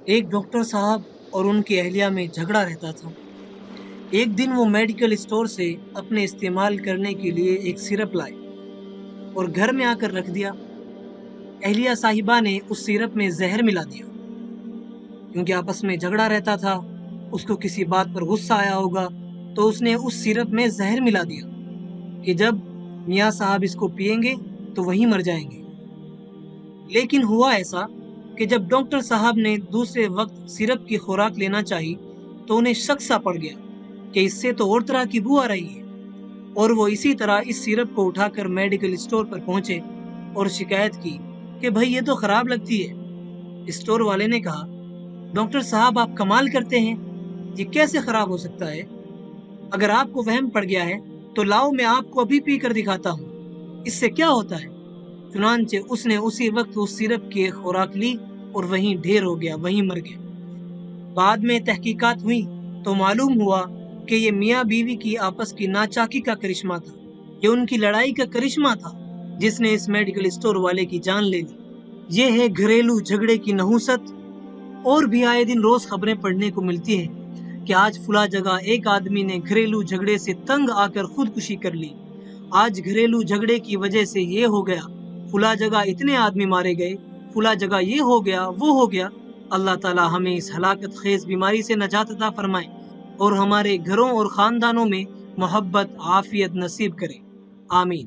ایک ڈاکٹر صاحب اور ان کی اہلیہ میں جھگڑا رہتا تھا۔ ایک دن وہ میڈیکل اسٹور سے اپنے استعمال کرنے کے لیے ایک سیرپ لائے اور گھر میں آ کر رکھ دیا۔ اہلیہ صاحبہ نے اس سیرپ میں زہر ملا دیا۔ کیونکہ آپس میں جھگڑا رہتا تھا، اس کو کسی بات پر غصہ آیا ہوگا تو اس نے اس سیرپ میں زہر ملا دیا کہ جب میاں صاحب اس کو پئیں گے تو وہی مر جائیں گے۔ لیکن ہوا ایسا کہ جب ڈاکٹر صاحب نے دوسرے وقت سیرپ کی خوراک لینا چاہی تو انہیں شک سا پڑ گیا کہ اس سے تو اور طرح کی بو آ رہی ہے، اور وہ اسی طرح اس سیرپ کو اٹھا کر میڈیکل اسٹور پر پہنچے اور شکایت کی کہ بھائی یہ تو خراب لگتی ہے۔ اسٹور والے نے کہا، ڈاکٹر صاحب آپ کمال کرتے ہیں، یہ کیسے خراب ہو سکتا ہے؟ اگر آپ کو وہم پڑ گیا ہے تو لاؤ میں آپ کو ابھی پی کر دکھاتا ہوں، اس سے کیا ہوتا ہے۔ چنانچہ اس نے اسی وقت اس سیرپ کی خوراک لی اور وہیں ڈھیر ہو گیا، وہیں مر گیا۔ بعد میں تحقیقات ہوئی تو معلوم ہوا کہ یہ میاں بیوی کی آپس کی ناچاکی کا کرشمہ تھا، یہ ان کی لڑائی کا کرشمہ تھا جس نے اس میڈیکل اسٹور والے کی جان لے لی۔ یہ ہے گھریلو جھگڑے کی نحوست۔ اور بھی آئے دن روز خبریں پڑھنے کو ملتی ہیں کہ آج فلاں جگہ ایک آدمی نے گھریلو جھگڑے سے تنگ آ کر خودکشی کر لی، آج گھریلو جھگڑے کی وجہ سے یہ ہو گیا، فلاں جگہ اتنے آدمی مارے گئے، فلاں جگہ یہ ہو گیا، وہ ہو گیا۔ اللہ تعالی ہمیں اس ہلاکت خیز بیماری سے نجات عطا فرمائے اور ہمارے گھروں اور خاندانوں میں محبت عافیت نصیب کرے، آمین۔